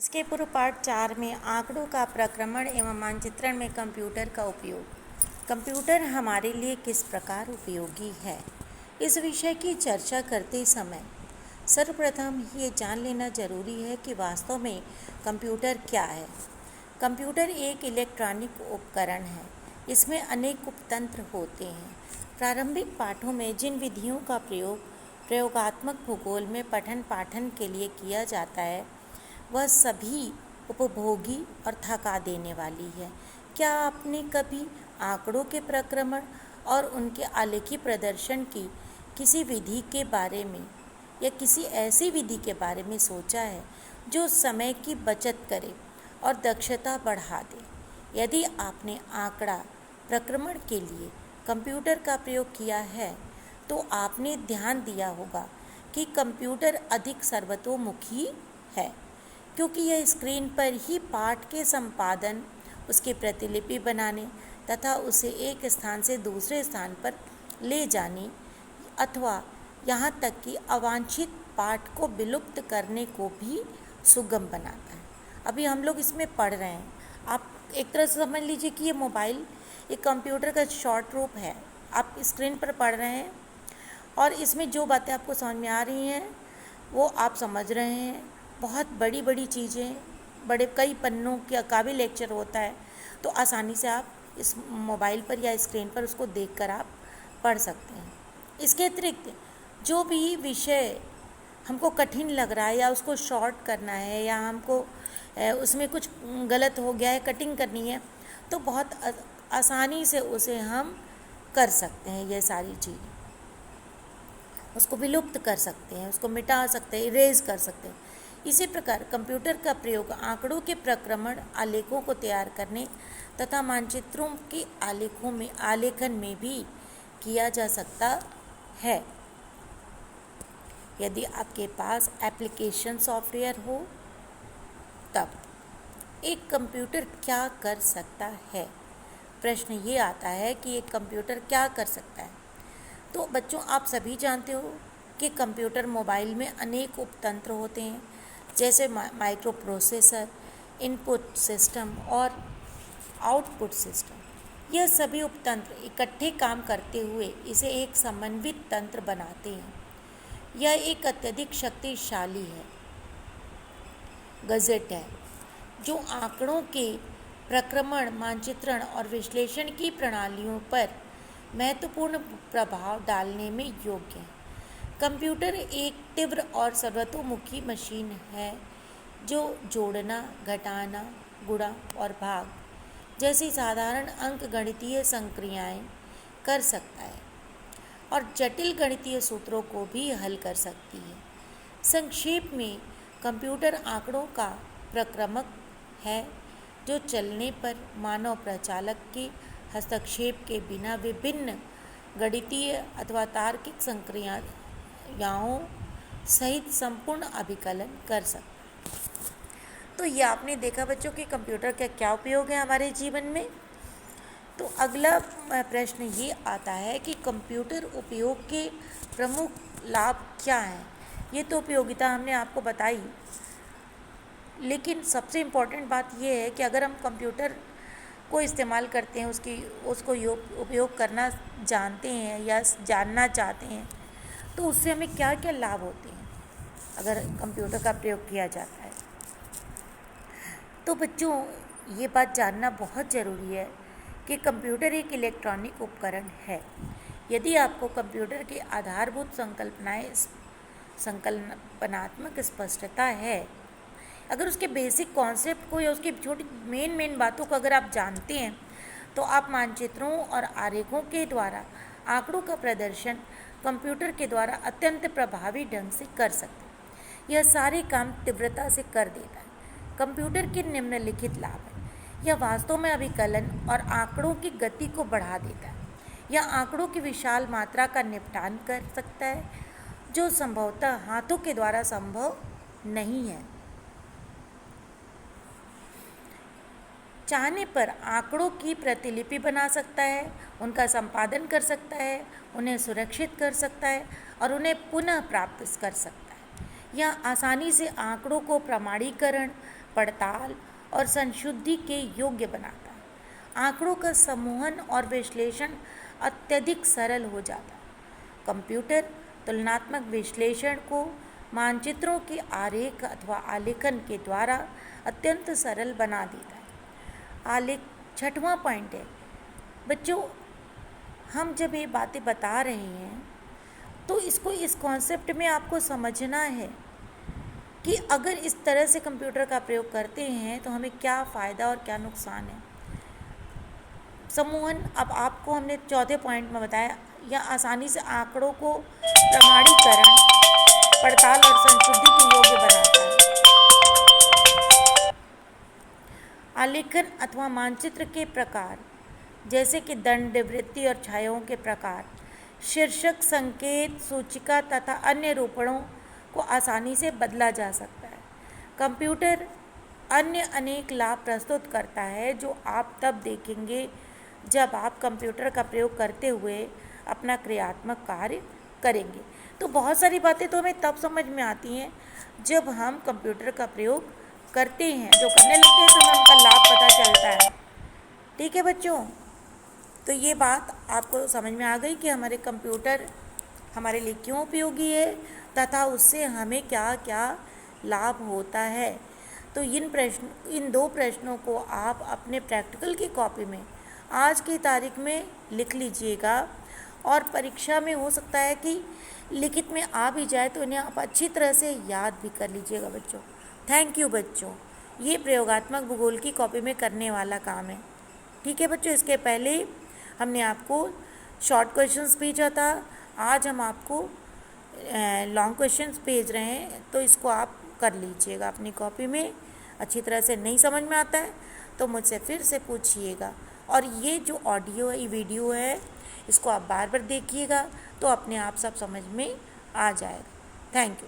इसके पूर्व पार्ट 4 में आंकड़ों का प्रक्रमण एवं मानचित्रण में कंप्यूटर का उपयोग। कंप्यूटर हमारे लिए किस प्रकार उपयोगी है, इस विषय की चर्चा करते समय सर्वप्रथम ये जान लेना जरूरी है कि वास्तव में कंप्यूटर क्या है। कंप्यूटर एक इलेक्ट्रॉनिक उपकरण है। इसमें अनेक उपतंत्र होते हैं। प्रारंभिक पाठों में जिन विधियों का प्रयोग प्रयोगात्मक भूगोल में पठन पाठन के लिए किया जाता है वह सभी उपभोगी और थका देने वाली है। क्या आपने कभी आंकड़ों के प्रक्रमण और उनके आलेखी प्रदर्शन की किसी विधि के बारे में या किसी ऐसी विधि के बारे में सोचा है जो समय की बचत करे और दक्षता बढ़ा दे? यदि आपने आंकड़ा प्रक्रमण के लिए कंप्यूटर का प्रयोग किया है तो आपने ध्यान दिया होगा कि कंप्यूटर अधिक सर्वतोमुखी है, क्योंकि यह स्क्रीन पर ही पाठ के संपादन, उसकी प्रतिलिपि बनाने तथा उसे एक स्थान से दूसरे स्थान पर ले जाने अथवा यहाँ तक कि अवांछित पाठ को विलुप्त करने को भी सुगम बनाता है। अभी हम लोग इसमें पढ़ रहे हैं। आप एक तरह से समझ लीजिए कि ये मोबाइल एक कंप्यूटर का शॉर्ट रूप है। आप स्क्रीन पर पढ़ रहे हैं और इसमें जो बातें आपको समझ में आ रही हैं वो आप समझ रहे हैं। बहुत बड़ी बड़ी चीज़ें, बड़े कई पन्नों का भी लेक्चर होता है, तो आसानी से आप इस मोबाइल पर या स्क्रीन पर उसको देखकर आप पढ़ सकते हैं। इसके अतिरिक्त जो भी विषय हमको कठिन लग रहा है या उसको शॉर्ट करना है या हमको उसमें कुछ गलत हो गया है, कटिंग करनी है, तो बहुत आसानी से उसे हम कर सकते हैं। ये सारी चीज़ उसको विलुप्त कर सकते हैं, उसको मिटा सकते हैं, इरेज कर सकते हैं। इसी प्रकार कंप्यूटर का प्रयोग आंकड़ों के प्रक्रमण, आलेखों को तैयार करने तथा मानचित्रों के आलेखन में भी किया जा सकता है। यदि आपके पास एप्लीकेशन सॉफ्टवेयर हो तब एक कंप्यूटर क्या कर सकता है। प्रश्न ये आता है कि एक कंप्यूटर क्या कर सकता है। तो बच्चों, आप सभी जानते हो कि कंप्यूटर मोबाइल में अनेक उपतंत्र होते हैं, जैसे माइक्रो प्रोसेसर, इनपुट सिस्टम और आउटपुट सिस्टम। यह सभी उपतंत्र इकट्ठे काम करते हुए इसे एक समन्वित तंत्र बनाते हैं। यह एक अत्यधिक शक्तिशाली गैजेट है जो आंकड़ों के प्रक्रमण, मानचित्रण और विश्लेषण की प्रणालियों पर महत्वपूर्ण प्रभाव डालने में योग्य है। कंप्यूटर एक तीव्र और सर्वतोमुखी मशीन है जो जोड़ना, घटाना, गुणा और भाग जैसी साधारण अंकगणितीय संक्रियाएं कर सकता है और जटिल गणितीय सूत्रों को भी हल कर सकती है। संक्षेप में, कंप्यूटर आंकड़ों का प्रक्रमक है जो चलने पर मानव प्रचालक के हस्तक्षेप के बिना विभिन्न गणितीय अथवा तार्किक संक्रियाओं सहित संपूर्ण अभिकलन कर सकता है। तो ये आपने देखा बच्चों कि कंप्यूटर का क्या उपयोग है हमारे जीवन में। तो अगला प्रश्न ये आता है कि कंप्यूटर उपयोग के प्रमुख लाभ क्या हैं। ये तो उपयोगिता हमने आपको बताई, लेकिन सबसे इम्पोर्टेंट बात ये है कि अगर हम कंप्यूटर को इस्तेमाल करते हैं, उसको उपयोग करना जानते हैं या जानना चाहते हैं, तो उससे हमें क्या क्या लाभ होते हैं अगर कंप्यूटर का प्रयोग किया जाता है। तो बच्चों, ये बात जानना बहुत ज़रूरी है कि कंप्यूटर एक इलेक्ट्रॉनिक उपकरण है। यदि आपको कंप्यूटर की आधारभूत संकल्पनात्मक स्पष्टता है, अगर उसके बेसिक कॉन्सेप्ट को या उसकी छोटी मेन बातों को अगर आप जानते हैं, तो आप मानचित्रों और आरेखों के द्वारा आंकड़ों का प्रदर्शन कंप्यूटर के द्वारा अत्यंत प्रभावी ढंग से कर सकते हैं। यह सारे काम तीव्रता से कर देता है। कंप्यूटर के निम्नलिखित लाभ हैं। यह वास्तव में अभिकलन और आंकड़ों की गति को बढ़ा देता है। यह आंकड़ों की विशाल मात्रा का निपटान कर सकता है जो संभवतः हाथों के द्वारा संभव नहीं है। चाहने पर आंकड़ों की प्रतिलिपि बना सकता है, उनका संपादन कर सकता है, उन्हें सुरक्षित कर सकता है और उन्हें पुनः प्राप्त कर सकता है। यह आसानी से आंकड़ों को प्रमाणीकरण, पड़ताल और संशुद्धि के योग्य बनाता है। आंकड़ों का समूहन और विश्लेषण अत्यधिक सरल हो जाता है। कंप्यूटर तुलनात्मक विश्लेषण को मानचित्रों के आरेख अथवा आलेखन के द्वारा अत्यंत सरल बना देता है। आलेख 6वां पॉइंट है बच्चों, हम जब ये बातें बता रहे हैं तो इसको इस कॉन्सेप्ट में आपको समझना है कि अगर इस तरह से कंप्यूटर का प्रयोग करते हैं तो हमें क्या फ़ायदा और क्या नुकसान है। समूहन, अब आपको हमने 4थे पॉइंट में बताया, या आसानी से आंकड़ों को प्रमाणीकरण, पड़ताल और संशुद्धि के योग्य बनाता है। आलेखन अथवा मानचित्र के प्रकार जैसे कि दंड, वृत्ति और छायाओं के प्रकार, शीर्षक, संकेत, सूचिका तथा अन्य रूपणों को आसानी से बदला जा सकता है। कंप्यूटर अन्य अनेक लाभ प्रस्तुत करता है जो आप तब देखेंगे जब आप कंप्यूटर का प्रयोग करते हुए अपना क्रियात्मक कार्य करेंगे। तो बहुत सारी बातें तो हमें तब समझ में आती हैं जब हम कंप्यूटर का प्रयोग करते हैं, जो करने लगते हैं तो हमें उनका लाभ पता चलता है। ठीक है बच्चों, तो ये बात आपको समझ में आ गई कि हमारे कंप्यूटर हमारे लिए क्यों उपयोगी है तथा उससे हमें क्या क्या लाभ होता है। तो इन 2 प्रश्नों को आप अपने प्रैक्टिकल की कॉपी में आज की तारीख में लिख लीजिएगा, और परीक्षा में हो सकता है कि लिखित में आ भी जाए तो इन्हें आप अच्छी तरह से याद भी कर लीजिएगा बच्चों। थैंक यू बच्चों। ये प्रयोगात्मक भूगोल की कॉपी में करने वाला काम है। ठीक है बच्चों, इसके पहले हमने आपको शॉर्ट क्वेश्चंस भेजा था, आज हम आपको लॉन्ग क्वेश्चंस भेज रहे हैं, तो इसको आप कर लीजिएगा अपनी कॉपी में। अच्छी तरह से नहीं समझ में आता है तो मुझसे फिर से पूछिएगा, और ये जो ऑडियो है, ये वीडियो है, इसको आप बार बार देखिएगा तो अपने आप सब समझ में आ जाएगा। Thank you.